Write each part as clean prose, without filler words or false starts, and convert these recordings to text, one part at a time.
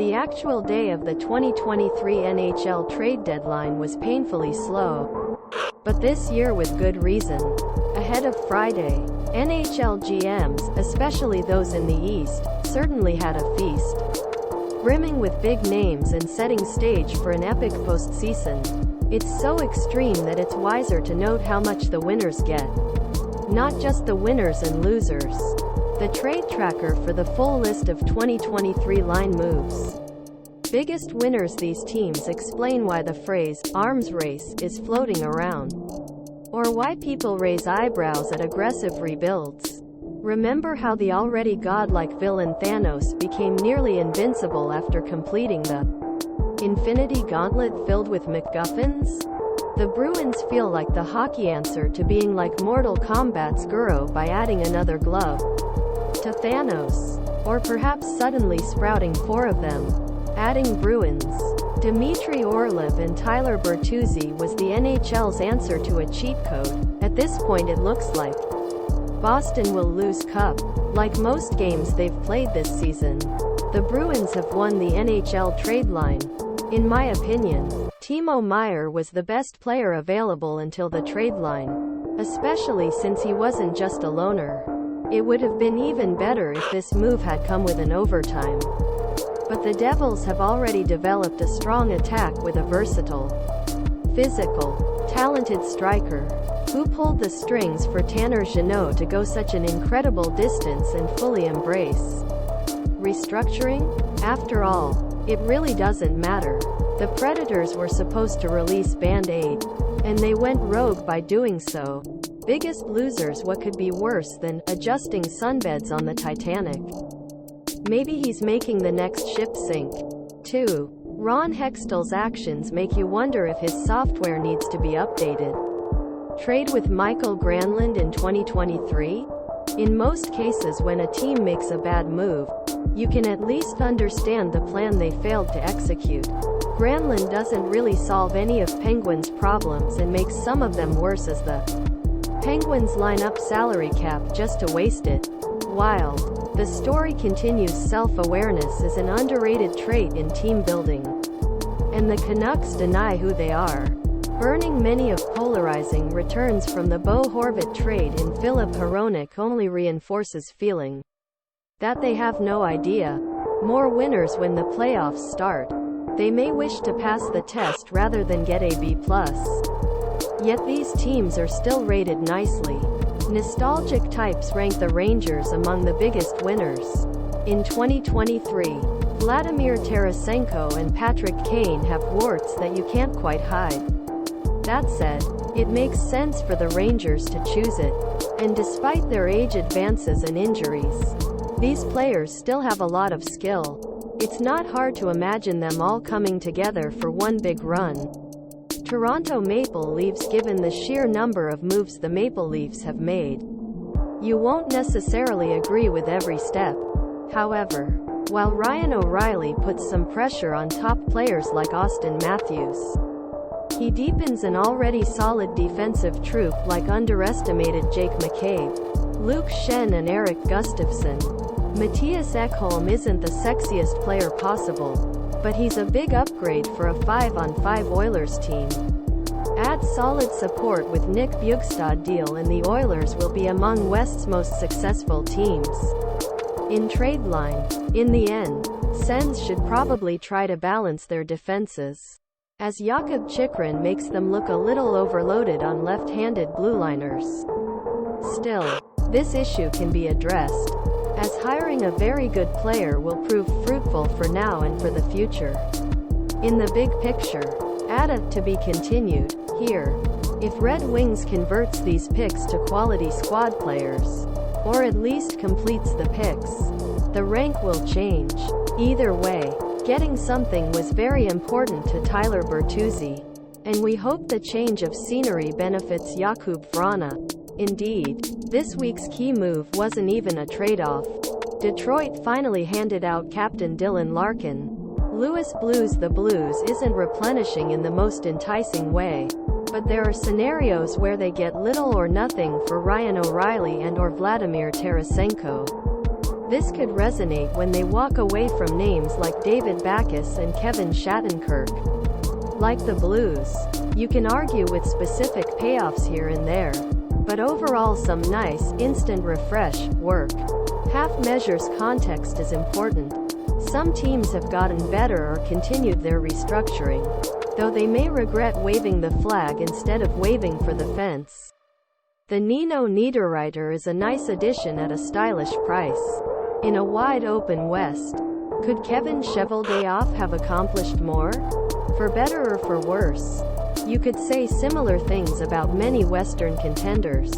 The actual day of the 2023 NHL Trade Deadline was painfully slow. But this year with good reason. Ahead of Friday, NHL GMs, especially those in the East, certainly had a feast. Brimming with big names and setting stage for an epic postseason. It's so extreme that it's wiser to note how much the winners get. Not just the winners and losers. The trade tracker for the full list of 2023 line moves. Biggest winners. These teams explain why the phrase, arms race, is floating around. Or why people raise eyebrows at aggressive rebuilds. Remember how the already godlike villain Thanos became nearly invincible after completing the Infinity Gauntlet filled with MacGuffins? The Bruins feel like the hockey answer to being like Mortal Kombat's Goro by adding another glove to Thanos. Or perhaps suddenly sprouting 4 of them. Adding Bruins. Dmitry, Orlov and Tyler Bertuzzi was the NHL's answer to a cheat code. At this point it looks like Boston will lose cup. Like most games they've played this season, the Bruins have won the NHL trade line. In my opinion, Timo Meier was the best player available until the trade line. Especially since he wasn't just a loner. It would have been even better if this move had come with an overtime. But the Devils have already developed a strong attack with a versatile, physical, talented striker, who pulled the strings for Tanner Jeannot to go such an incredible distance and fully embrace restructuring? After all, it really doesn't matter. The Predators were supposed to release Band-Aid, and they went rogue by doing so. Biggest losers. What could be worse than adjusting sunbeds on the Titanic? Maybe he's making the next ship sink. 2. Ron Hextall's actions make you wonder if his software needs to be updated. Trade with Mikael Granlund in 2023? In most cases when a team makes a bad move, you can at least understand the plan they failed to execute. Granlund doesn't really solve any of Penguins' problems and makes some of them worse as the Penguins line up salary cap just to waste it. Wild. The story continues. Self-awareness is an underrated trait in team building. And the Canucks deny who they are. Burning many of polarizing returns from the Bo Horvat trade in Filip Hronek only reinforces feeling that they have no idea. More winners when the playoffs start. They may wish to pass the test rather than get a B+. Yet these teams are still rated nicely. Nostalgic types rank the Rangers among the biggest winners. In 2023, Vladimir Tarasenko and Patrick Kane have warts that you can't quite hide. That said, it makes sense for the Rangers to choose it. And despite their age advances and injuries, these players still have a lot of skill. It's not hard to imagine them all coming together for one big run. Toronto Maple Leafs. Given the sheer number of moves the Maple Leafs have made, you won't necessarily agree with every step. However, while Ryan O'Reilly puts some pressure on top players like Auston Matthews, he deepens an already solid defensive troop like underestimated Jake McCabe, Schenn and Erik Gustafsson. Mattias Ekholm isn't the sexiest player possible, but he's a big upgrade for a 5-on-5 Oilers team. Add solid support with Nick Bjugstad deal and the Oilers will be among West's most successful teams. In trade line. In the end, Sens should probably try to balance their defenses, as Jakub Chychrun makes them look a little overloaded on left-handed blue liners. Still, this issue can be addressed, as hiring a very good player will prove fruitful for now and for the future. In the big picture, to be continued. Here, if Red Wings converts these picks to quality squad players, or at least completes the picks, the rank will change. Either way, getting something was very important to Tyler Bertuzzi, and we hope the change of scenery benefits Jakub Vrana. Indeed, this week's key move wasn't even a trade-off. Detroit finally handed out captain Dylan Larkin. Louis Blues. The Blues isn't replenishing in the most enticing way, but there are scenarios where they get little or nothing for Ryan O'Reilly and/or Vladimir Tarasenko. This could resonate when they walk away from names like David Backes and Kevin Shattenkirk. Like the Blues, you can argue with specific payoffs here and there, but overall some nice, instant refresh work. Half measures context is important. Some teams have gotten better or continued their restructuring, though they may regret waving the flag instead of waving for the fence. The Nino Niederreiter is a nice addition at a stylish price. In a wide-open West, could Kevin Cheveldayoff have accomplished more? For better or for worse? You could say similar things about many Western contenders.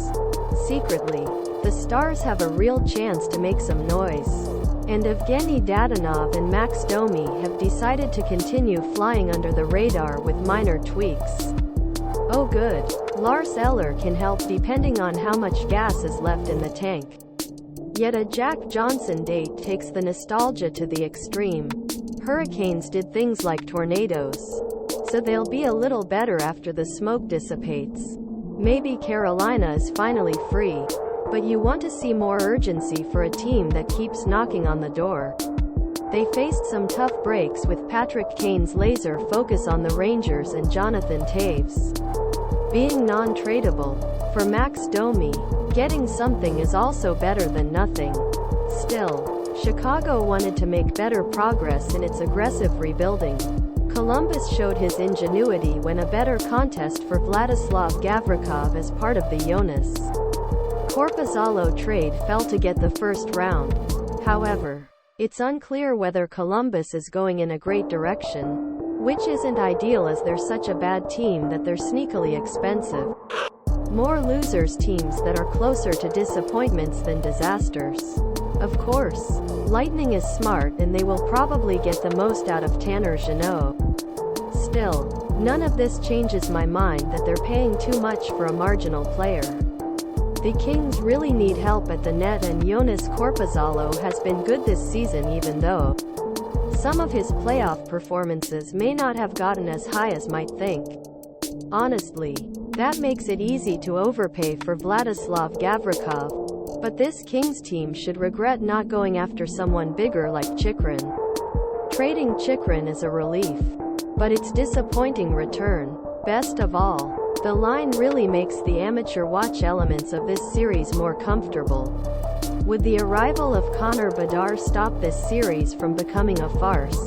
Secretly, the Stars have a real chance to make some noise. And Evgeny Dadonov and Max Domi have decided to continue flying under the radar with minor tweaks. Oh good, Lars Eller can help depending on how much gas is left in the tank. Yet a Jack Johnson date takes the nostalgia to the extreme. Hurricanes did things like tornadoes, so they'll be a little better after the smoke dissipates. Maybe Carolina is finally free, but you want to see more urgency for a team that keeps knocking on the door. They faced some tough breaks with Patrick Kane's laser focus on the Rangers and Jonathan Toews being non-tradable. For Max Domi, getting something is also better than nothing. Still, Chicago wanted to make better progress in its aggressive rebuilding. Columbus showed his ingenuity when a better contest for Vladislav Gavrikov as part of the Jonas Korpisalo trade fell to get the first round. However, it's unclear whether Columbus is going in a great direction, which isn't ideal as they're such a bad team that they're sneakily expensive. More losers teams that are closer to disappointments than disasters. Of course, Lightning is smart and they will probably get the most out of Tanner Jeannot. Still, none of this changes my mind that they're paying too much for a marginal player. The Kings really need help at the net and Jonas Korpisalo has been good this season even though some of his playoff performances may not have gotten as high as might think. Honestly, that makes it easy to overpay for Vladislav Gavrikov, but this Kings team should regret not going after someone bigger like Chychrun. Trading Chychrun is a relief, but it's disappointing return. Best of all, the line really makes the amateur watch elements of this series more comfortable. Would the arrival of Connor Bedard stop this series from becoming a farce?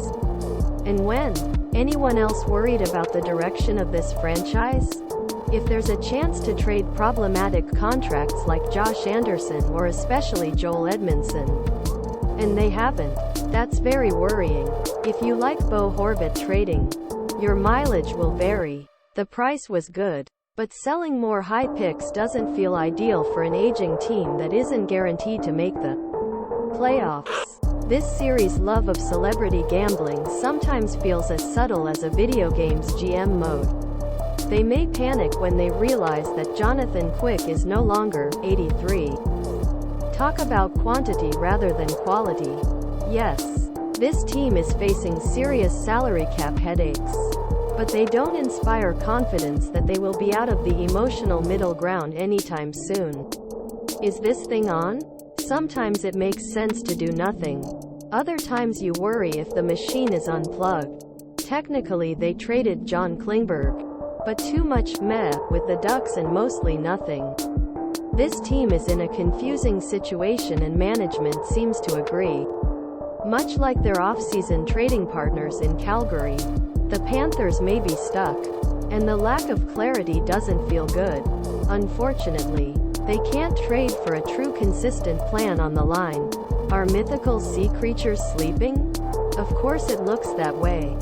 And when? Anyone else worried about the direction of this franchise? If there's a chance to trade problematic contracts like Josh Anderson or especially Joel Edmondson, and they haven't, that's very worrying. If you like Bo Horvat trading, your mileage will vary. The price was good, but selling more high picks doesn't feel ideal for an aging team that isn't guaranteed to make the playoffs. This series' love of celebrity gambling sometimes feels as subtle as a video game's GM mode. They may panic when they realize that Jonathan Quick is no longer 83. Talk about quantity rather than quality. Yes, this team is facing serious salary cap headaches, but they don't inspire confidence that they will be out of the emotional middle ground anytime soon. Is this thing on? Sometimes it makes sense to do nothing. Other times you worry if the machine is unplugged. Technically they traded John Klingberg, but too much meh with the Ducks and mostly nothing. This team is in a confusing situation and management seems to agree. Much like their off-season trading partners in Calgary, the Panthers may be stuck, and the lack of clarity doesn't feel good. Unfortunately, they can't trade for a true consistent plan on the line. Are mythical sea creatures sleeping? Of course it looks that way.